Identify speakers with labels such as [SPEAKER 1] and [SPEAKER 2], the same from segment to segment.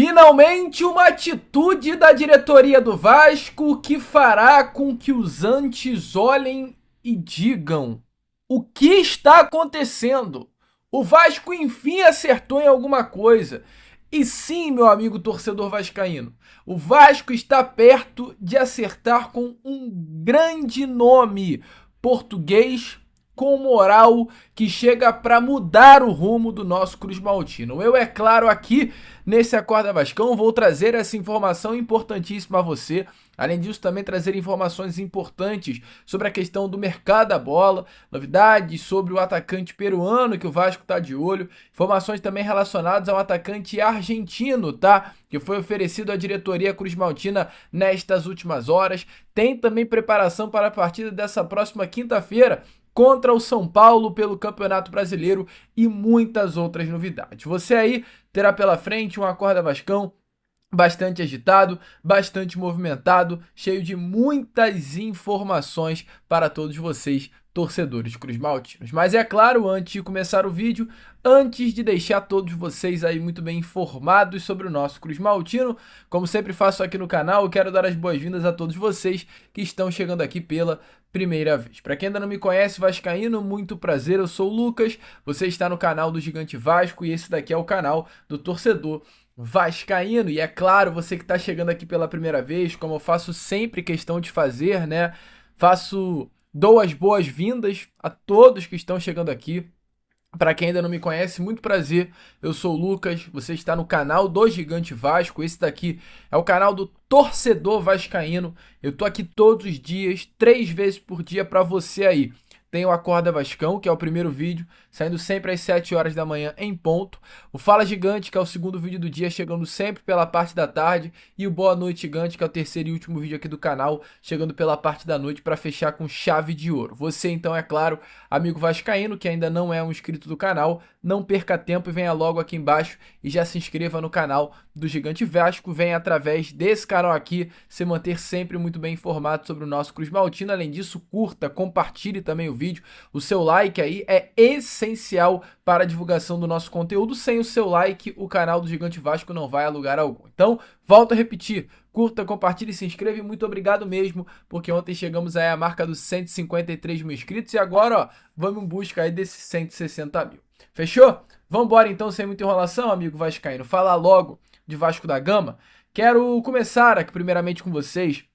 [SPEAKER 1] Finalmente, uma atitude da diretoria do Vasco que fará com que os antes olhem e digam: o que está acontecendo? O Vasco enfim acertou em alguma coisa. E sim, meu amigo torcedor vascaíno, o Vasco está perto de acertar com um grande nome português com moral que chega para mudar o rumo do nosso Cruz Maltino. Eu, é claro, aqui nesse Acorda Vascão vou trazer essa informação importantíssima a você. Além disso, também trazer informações importantes sobre a questão do mercado da bola, novidades sobre o atacante peruano que o Vasco está de olho, informações também relacionadas ao atacante argentino, tá? Que foi oferecido à diretoria Cruz Maltina nestas últimas horas. Tem também preparação para a partida dessa próxima quinta-feira contra o São Paulo pelo Campeonato Brasileiro e muitas outras novidades. Você aí terá pela frente um Acorda Vascão bastante agitado, bastante movimentado, cheio de muitas informações para todos vocês, torcedores Cruz Maltinos. Mas é claro, antes de começar o vídeo, antes de deixar todos vocês aí muito bem informados sobre o nosso Cruz Maltino, como sempre faço aqui no canal, eu quero dar as boas-vindas a todos vocês que estão chegando aqui pela primeira vez. Para quem ainda não me conhece, vascaíno, muito prazer, eu sou o Lucas, você está no canal do Gigante Vasco e esse daqui é o canal do torcedor vascaíno. E é claro, você que está chegando aqui pela primeira vez, como eu faço sempre questão de fazer, né? Dou as boas-vindas a todos que estão chegando aqui. Para quem ainda não me conhece, muito prazer, eu sou o Lucas, você está no canal do Gigante Vasco, esse daqui é o canal do torcedor vascaíno, eu tô aqui todos os dias, 3 vezes por dia para você aí. Tem o Acorda Vascão, que é o primeiro vídeo, saindo sempre às 7 horas da manhã em ponto. O Fala Gigante, que é o segundo vídeo do dia, chegando sempre pela parte da tarde. E o Boa Noite Gigante, que é o terceiro e último vídeo aqui do canal, chegando pela parte da noite para fechar com chave de ouro. Você, então, é claro, amigo vascaíno, que ainda não é um inscrito do canal, não perca tempo e venha logo aqui embaixo e já se inscreva no canal do Gigante Vasco. Venha através desse canal aqui se manter sempre muito bem informado sobre o nosso Cruz Maltino. Além disso, curta, compartilhe também o vídeo. O seu like aí é essencial para a divulgação do nosso conteúdo. Sem o seu like, o canal do Gigante Vasco não vai a lugar algum. Então, volto a repetir, curta, compartilhe, se inscreva e muito obrigado mesmo, porque ontem chegamos aí à marca dos 153 mil inscritos e agora, ó, vamos em busca aí desses 160 mil. Fechou? Vambora então, sem muita enrolação, amigo vascaíno, falar logo de Vasco da Gama. Quero começar aqui primeiramente com vocês,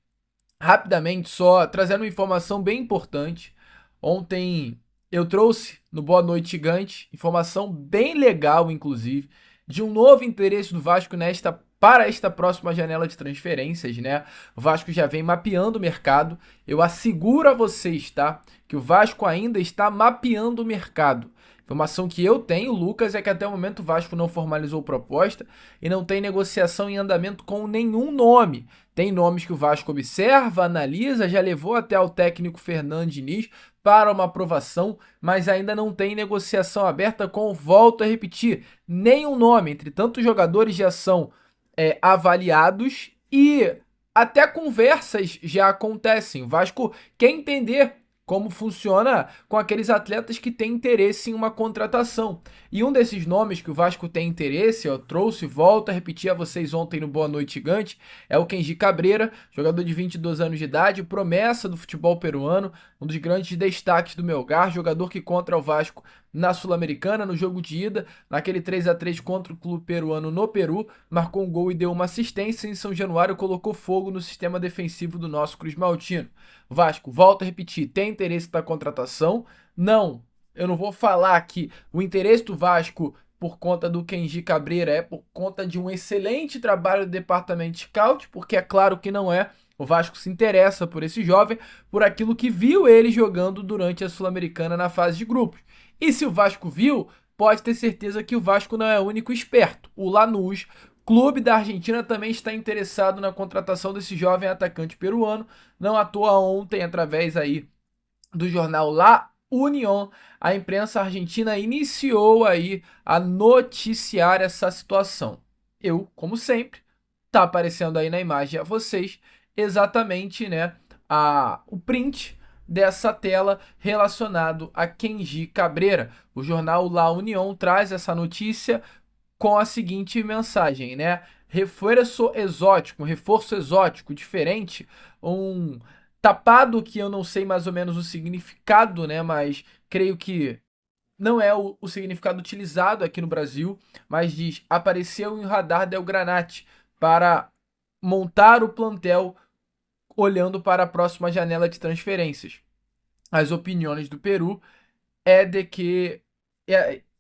[SPEAKER 1] rapidamente só trazendo uma informação bem importante. Ontem eu trouxe no Boa Noite Gigante, informação bem legal, inclusive, de um novo interesse do Vasco para esta próxima janela de transferências, né? O Vasco já vem mapeando o mercado. Eu asseguro a vocês, tá? Que o Vasco ainda está mapeando o mercado. Informação que eu tenho, Lucas, é que até o momento o Vasco não formalizou proposta e não tem negociação em andamento com nenhum nome. Tem nomes que o Vasco observa, analisa, já levou até ao técnico Fernando Diniz para uma aprovação, mas ainda não tem negociação aberta com, volto a repetir, nenhum nome. Entretanto, os jogadores já são avaliados e até conversas já acontecem. O Vasco quer entender como funciona com aqueles atletas que têm interesse em uma contratação. E um desses nomes que o Vasco tem interesse, eu trouxe, volto a repetir a vocês ontem no Boa Noite Gigante, é o Kenji Cabreira, jogador de 22 anos de idade, promessa do futebol peruano, um dos grandes destaques do Melgar, jogador que contra o Vasco na Sul-Americana, no jogo de ida, naquele 3-3 contra o clube peruano no Peru, marcou um gol e deu uma assistência. Em São Januário colocou fogo no sistema defensivo do nosso Cruz Maltino. Vasco, volto a repetir, tem interesse da contratação? Não, eu não vou falar que o interesse do Vasco por conta do Kenji Cabreira é por conta de um excelente trabalho do departamento de scout, porque é claro que não é. O Vasco se interessa por esse jovem, por aquilo que viu ele jogando durante a Sul-Americana na fase de grupos. E se o Vasco viu, pode ter certeza que o Vasco não é o único esperto. O Lanús, clube da Argentina, também está interessado na contratação desse jovem atacante peruano. Não à toa ontem, através aí do jornal La Unión, a imprensa argentina iniciou aí a noticiar essa situação. Eu, como sempre, tá aparecendo aí na imagem a vocês exatamente, né, o print dessa tela relacionado a Kenji Cabreira. O jornal La Unión traz essa notícia com a seguinte mensagem, né? reforço exótico, diferente, um tapado que eu não sei mais ou menos o significado, né? Mas creio que não é o significado utilizado aqui no Brasil, mas diz: apareceu em radar del Granate para montar o plantel olhando para a próxima janela de transferências. As opiniões do Peru é de que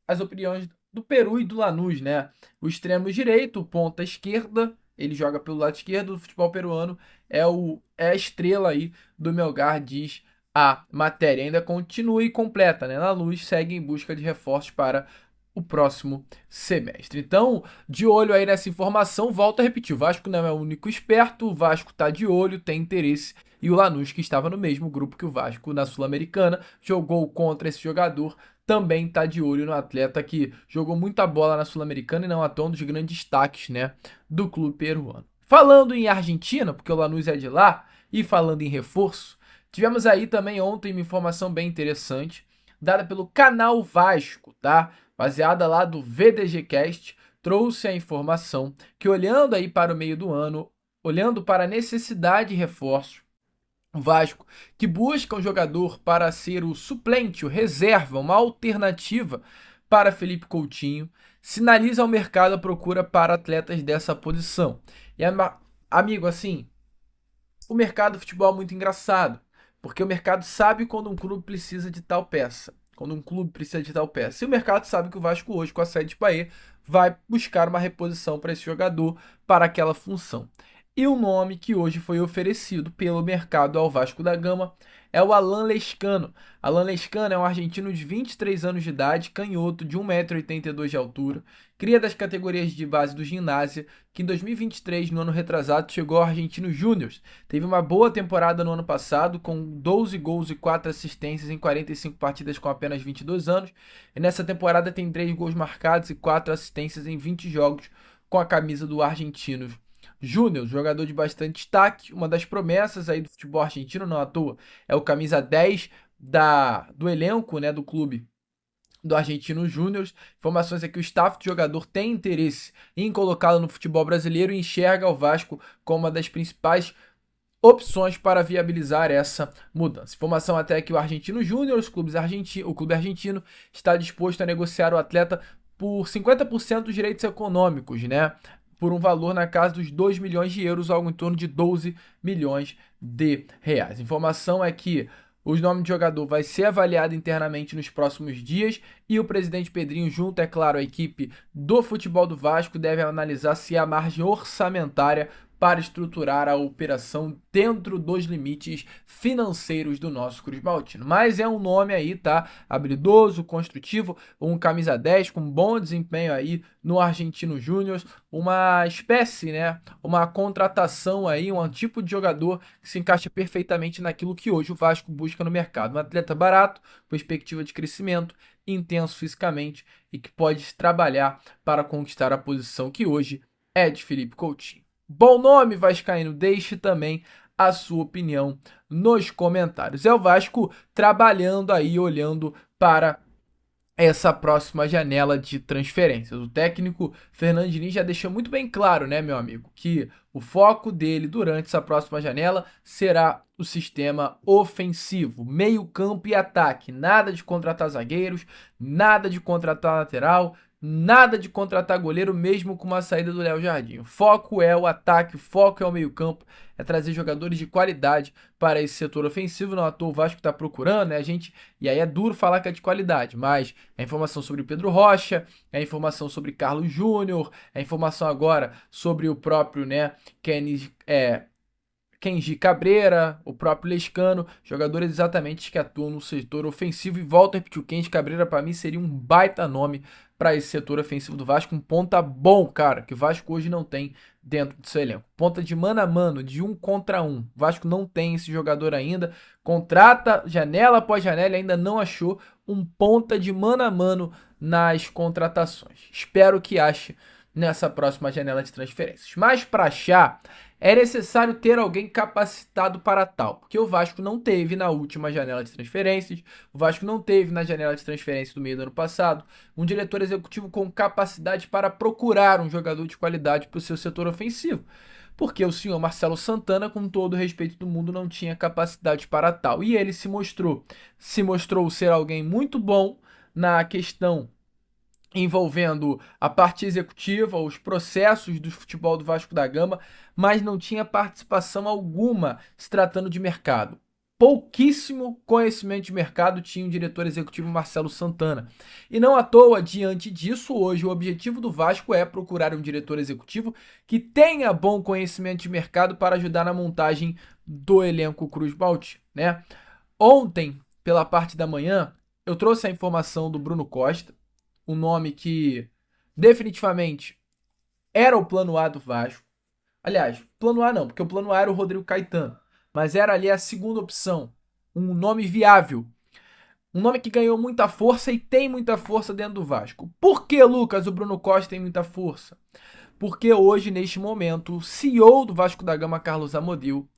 [SPEAKER 1] as opiniões do Peru e do Lanús, né? O extremo direito, o ponta esquerda, ele joga pelo lado esquerdo do futebol peruano, é a estrela aí do Melgar, diz a matéria. Ainda continua e completa, né? Lanús segue em busca de reforços para o próximo semestre. Então, de olho aí nessa informação, volto a repetir, o Vasco não é o único esperto, o Vasco tá de olho, tem interesse, e o Lanús, que estava no mesmo grupo que o Vasco na Sul-Americana, jogou contra esse jogador, também tá de olho no atleta que jogou muita bola na Sul-Americana e não à toa um dos grandes destaques, né, do clube peruano. Falando em Argentina, porque o Lanús é de lá, e falando em reforço, tivemos aí também ontem uma informação bem interessante, dada pelo Canal Vasco, tá? Baseada lá do VDGcast, trouxe a informação que, olhando aí para o meio do ano, olhando para a necessidade de reforço, o Vasco, que busca um jogador para ser o suplente, o reserva, uma alternativa para Felipe Coutinho, sinaliza ao mercado a procura para atletas dessa posição. E, amigo, assim, o mercado do futebol é muito engraçado, porque o mercado sabe quando um clube precisa de tal peça. Quando um clube precisa de tal peça. E o mercado sabe que o Vasco hoje, com a saída de Paê, vai buscar uma reposição para esse jogador, para aquela função. E o nome que hoje foi oferecido pelo mercado ao Vasco da Gama é o Alan Lescano. Alan Lescano é um argentino de 23 anos de idade, canhoto, de 1,82 m de altura, cria das categorias de base do ginásio, que em 2023, no ano retrasado, chegou ao Argentino Júnior. Teve uma boa temporada no ano passado, com 12 gols e 4 assistências em 45 partidas com apenas 22 anos. E nessa temporada tem 3 gols marcados e 4 assistências em 20 jogos com a camisa do Argentino Júnior, jogador de bastante destaque, uma das promessas aí do futebol argentino, não à toa, é o camisa 10 do elenco, né, do clube do Argentino Júnior. Informações é que o staff de jogador tem interesse em colocá-lo no futebol brasileiro e enxerga o Vasco como uma das principais opções para viabilizar essa mudança. Informação até que o Argentino Júnior, o clube argentino, está disposto a negociar o atleta por 50% dos direitos econômicos, né? Por um valor na casa dos 2 milhões de euros, algo em torno de 12 milhões de reais. Informação é que o nome de jogador vai ser avaliado internamente nos próximos dias e o presidente Pedrinho, junto, é claro, à equipe do futebol do Vasco, deve analisar se há margem orçamentária para estruturar a operação dentro dos limites financeiros do nosso Cruz Maltino. Mas é um nome aí, tá? Habilidoso, construtivo, um camisa 10 com bom desempenho aí no Argentino Júnior, uma espécie, né? Uma contratação aí, um tipo de jogador que se encaixa perfeitamente naquilo que hoje o Vasco busca no mercado. Um atleta barato, perspectiva de crescimento, intenso fisicamente e que pode trabalhar para conquistar a posição que hoje é de Felipe Coutinho. Bom nome, vascaíno, deixe também a sua opinião nos comentários. É o Vasco trabalhando aí, olhando para essa próxima janela de transferências. O técnico Fernando Diniz já deixou muito bem claro, né, meu amigo, que o foco dele durante essa próxima janela será o sistema ofensivo, meio campo e ataque. Nada de contratar zagueiros, nada de contratar lateral, nada de contratar goleiro, mesmo com uma saída do Léo Jardim. O foco é o ataque, o foco é o meio-campo, é trazer jogadores de qualidade para esse setor ofensivo. Não à toa o Vasco está procurando, né? E aí é duro falar que é de qualidade, mas é informação sobre o Pedro Rocha, é informação sobre Carlos Júnior, é informação agora sobre o próprio, né, Kenji Cabreira, o próprio Lescano, jogadores exatamente que atuam no setor ofensivo. E volto a repetir, o Kenji Cabreira para mim seria um baita nome para esse setor ofensivo do Vasco, um ponta bom, cara, que o Vasco hoje não tem dentro do seu elenco. Ponta de mano a mano, de 1 contra 1. O Vasco não tem esse jogador ainda. Contrata janela após janela e ainda não achou um ponta de mano a mano nas contratações. Espero que ache nessa próxima janela de transferências. Mas para achar, é necessário ter alguém capacitado para tal, porque o Vasco não teve na última janela de transferências, o Vasco não teve na janela de transferências do meio do ano passado um diretor executivo com capacidade para procurar um jogador de qualidade para o seu setor ofensivo. Porque o senhor Marcelo Santana, com todo o respeito do mundo, não tinha capacidade para tal. E ele se mostrou ser alguém muito bom na questão envolvendo a parte executiva, os processos do futebol do Vasco da Gama, mas não tinha participação alguma se tratando de mercado. Pouquíssimo conhecimento de mercado tinha o diretor executivo Marcelo Santana. E não à toa, diante disso, hoje o objetivo do Vasco é procurar um diretor executivo que tenha bom conhecimento de mercado para ajudar na montagem do elenco Cruz Balti, né? Ontem, pela parte da manhã, eu trouxe a informação do Bruno Costa, um nome que definitivamente era o plano A do Vasco. Aliás, plano A não, porque o plano A era o Rodrigo Caetano, mas era ali a segunda opção, um nome viável, um nome que ganhou muita força e tem muita força dentro do Vasco. Por que, Lucas, o Bruno Costa tem muita força? Porque hoje, neste momento, o CEO do Vasco da Gama, Carlos Amodeu,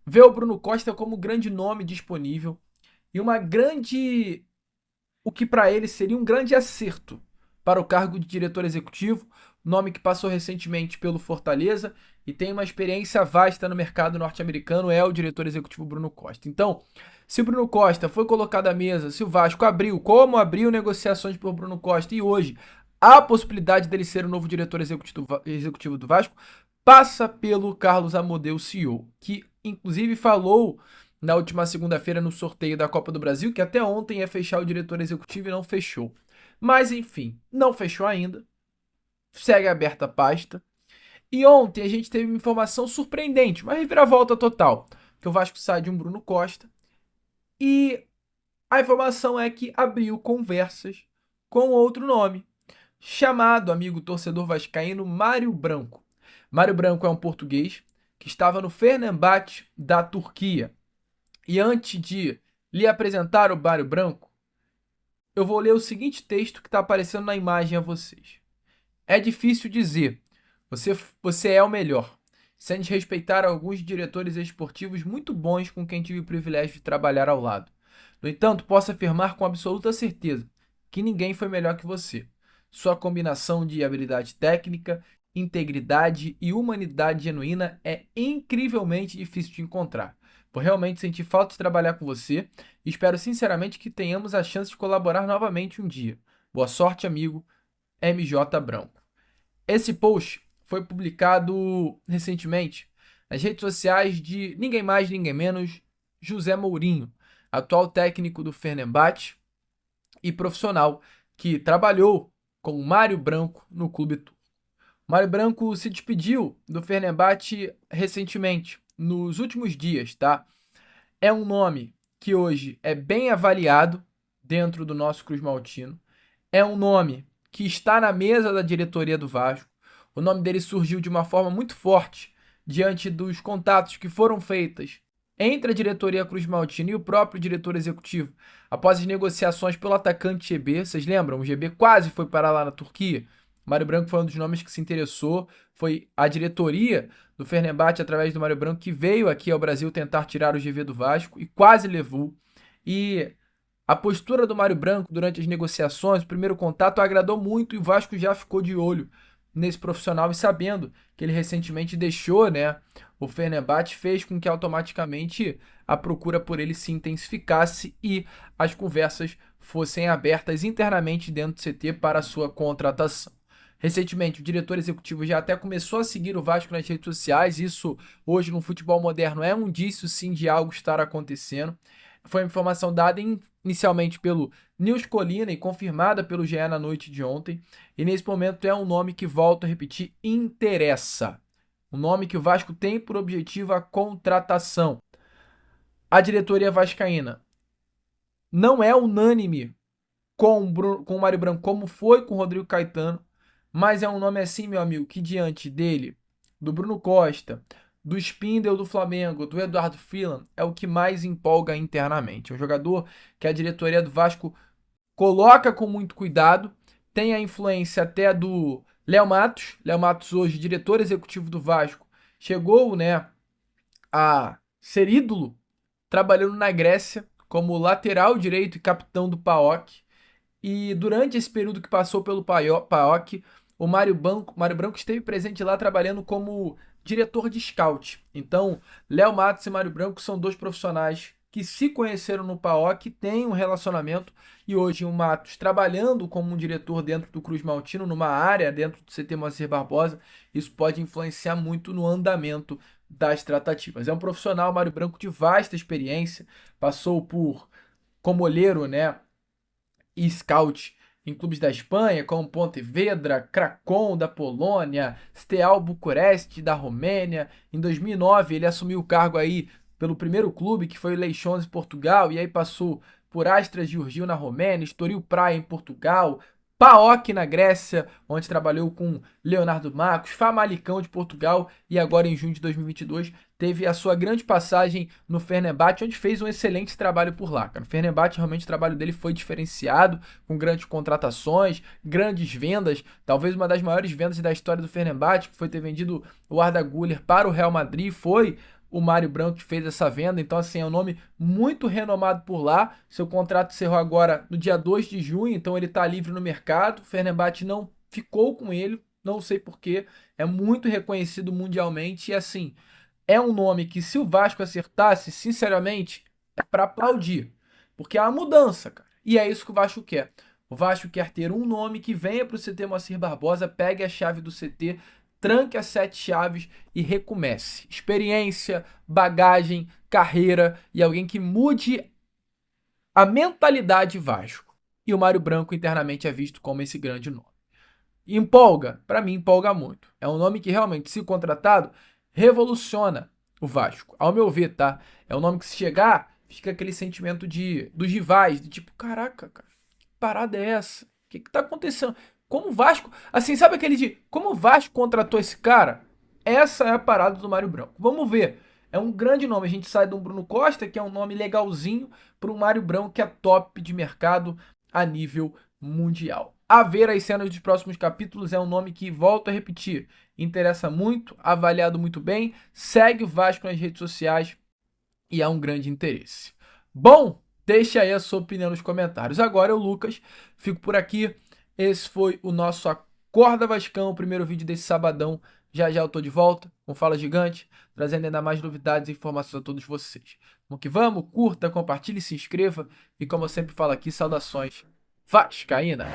[SPEAKER 1] vê o Bruno Costa como grande nome disponível e o que para ele seria um grande acerto para o cargo de diretor executivo, nome que passou recentemente pelo Fortaleza e tem uma experiência vasta no mercado norte-americano, é o diretor executivo Bruno Costa. Então, se o Bruno Costa foi colocado à mesa, se o Vasco abriu, como abriu negociações por Bruno Costa e hoje há a possibilidade dele ser o novo diretor executivo do Vasco, passa pelo Carlos Amodeu, CEO, que inclusive falou na última segunda-feira no sorteio da Copa do Brasil, que até ontem ia fechar o diretor executivo e não fechou. Mas enfim, não fechou ainda. Segue aberta a pasta. E ontem a gente teve uma informação surpreendente, uma reviravolta total, que o Vasco sai de um Bruno Costa e a informação é que abriu conversas com outro nome, chamado amigo torcedor vascaíno Mário Branco. Mário Branco é um português que estava no Fenerbahçe da Turquia. E antes de lhe apresentar o Mário Branco, eu vou ler o seguinte texto que está aparecendo na imagem a vocês. É difícil dizer, você é o melhor, sem desrespeitar alguns diretores esportivos muito bons com quem tive o privilégio de trabalhar ao lado. No entanto, posso afirmar com absoluta certeza que ninguém foi melhor que você. Sua combinação de habilidade técnica, integridade e humanidade genuína é incrivelmente difícil de encontrar. Por realmente sentir falta de trabalhar com você e espero sinceramente que tenhamos a chance de colaborar novamente um dia. Boa sorte, amigo MJ Branco. Esse post foi publicado recentemente nas redes sociais de ninguém mais, ninguém menos, José Mourinho, atual técnico do Fenerbahçe e profissional que trabalhou com o Mário Branco no clube turco. Mário Branco se despediu do Fenerbahçe recentemente, nos últimos dias, tá? É um nome que hoje é bem avaliado dentro do nosso Cruz Maltino. É um nome que está na mesa da diretoria do Vasco. O nome dele surgiu de uma forma muito forte diante dos contatos que foram feitos entre a diretoria Cruz Maltino e o próprio diretor executivo após as negociações pelo atacante GB. Vocês lembram? O GB quase foi parar lá na Turquia. Mário Branco foi um dos nomes que se interessou. Foi a diretoria do Fenerbahçe, através do Mário Branco, que veio aqui ao Brasil tentar tirar o GV do Vasco e quase levou. E a postura do Mário Branco durante as negociações, o primeiro contato, agradou muito e o Vasco já ficou de olho nesse profissional e sabendo que ele recentemente deixou, né, o Fenerbahçe, fez com que automaticamente a procura por ele se intensificasse e as conversas fossem abertas internamente dentro do CT para a sua contratação. Recentemente, o diretor executivo já até começou a seguir o Vasco nas redes sociais. Isso, hoje, no futebol moderno, é um indício, sim, de algo estar acontecendo. Foi uma informação dada inicialmente pelo Nils Colina e confirmada pelo GE na noite de ontem. E nesse momento é um nome que, volto a repetir, interessa. Um nome que o Vasco tem por objetivo a contratação. A diretoria vascaína não é unânime com o Mário Branco, como foi com o Rodrigo Caetano. Mas é um nome assim, meu amigo, que diante dele, do Bruno Costa, do Spindel do Flamengo, do Eduardo Filan, é o que mais empolga internamente. É um jogador que a diretoria do Vasco coloca com muito cuidado, tem a influência até do Léo Matos hoje diretor executivo do Vasco, chegou, né, a ser ídolo trabalhando na Grécia como lateral direito e capitão do PAOK. E durante esse período que passou pelo PAOK, o Mário Branco esteve presente lá trabalhando como diretor de scout. Então, Léo Matos e Mário Branco são dois profissionais que se conheceram no PAOK, têm um relacionamento, e hoje o Matos trabalhando como um diretor dentro do Cruz Maltino, numa área dentro do CT Moacir Barbosa, isso pode influenciar muito no andamento das tratativas. É um profissional, Mário Branco, de vasta experiência, passou por como olheiro, né, e scout em clubes da Espanha, como Pontevedra, Cracon da Polônia, Steaua București da Romênia. Em 2009 ele assumiu o cargo aí pelo primeiro clube, que foi o Leixões em Portugal, e aí passou por Astra Giurgiu na Romênia, Estoril Praia em Portugal, PAOK na Grécia, onde trabalhou com Leonardo Marcos, Famalicão de Portugal, e agora em junho de 2022 teve a sua grande passagem no Fenerbahçe, onde fez um excelente trabalho por lá. No Fenerbahçe, realmente o trabalho dele foi diferenciado, com grandes contratações, grandes vendas, talvez uma das maiores vendas da história do Fenerbahçe, que foi ter vendido o Arda Güler para o Real Madrid, foi o Mário Branco que fez essa venda. Então, assim, é um nome muito renomado por lá. Seu contrato encerrou agora no dia 2 de junho, então ele está livre no mercado. O Fenerbahçe não ficou com ele, não sei porquê. É muito reconhecido mundialmente e, assim, é um nome que, se o Vasco acertasse, sinceramente, é para aplaudir. Porque é uma mudança, cara. E é isso que o Vasco quer. O Vasco quer ter um nome que venha para o CT Moacir Barbosa, pegue a chave do CT, tranque as 7 chaves e recomece. Experiência, bagagem, carreira e alguém que mude a mentalidade Vasco. E o Mário Branco internamente é visto como esse grande nome. Empolga? Para mim, empolga muito. É um nome que realmente, se contratado, revoluciona o Vasco. Ao meu ver, tá? É um nome que, se chegar, fica aquele sentimento dos rivais, de tipo, caraca, cara, que parada é essa? O que tá acontecendo? Como o Vasco. Assim, sabe aquele de como o Vasco contratou esse cara? Essa é a parada do Mário Branco. Vamos ver. É um grande nome. A gente sai do Bruno Costa, que é um nome legalzinho, para um Mário Branco, que é top de mercado a nível mundial. A ver as cenas dos próximos capítulos é um nome que, volto a repetir, interessa muito, avaliado muito bem, segue o Vasco nas redes sociais e há um grande interesse. Bom, deixe aí a sua opinião nos comentários. Agora eu, Lucas, fico por aqui. Esse foi o nosso Acorda Vascão, o primeiro vídeo desse sabadão. Já já eu tô de volta com Fala Gigante, trazendo ainda mais novidades e informações a todos vocês. Vamos que vamos, curta, compartilhe, se inscreva e, como eu sempre falo aqui, saudações vascaínas.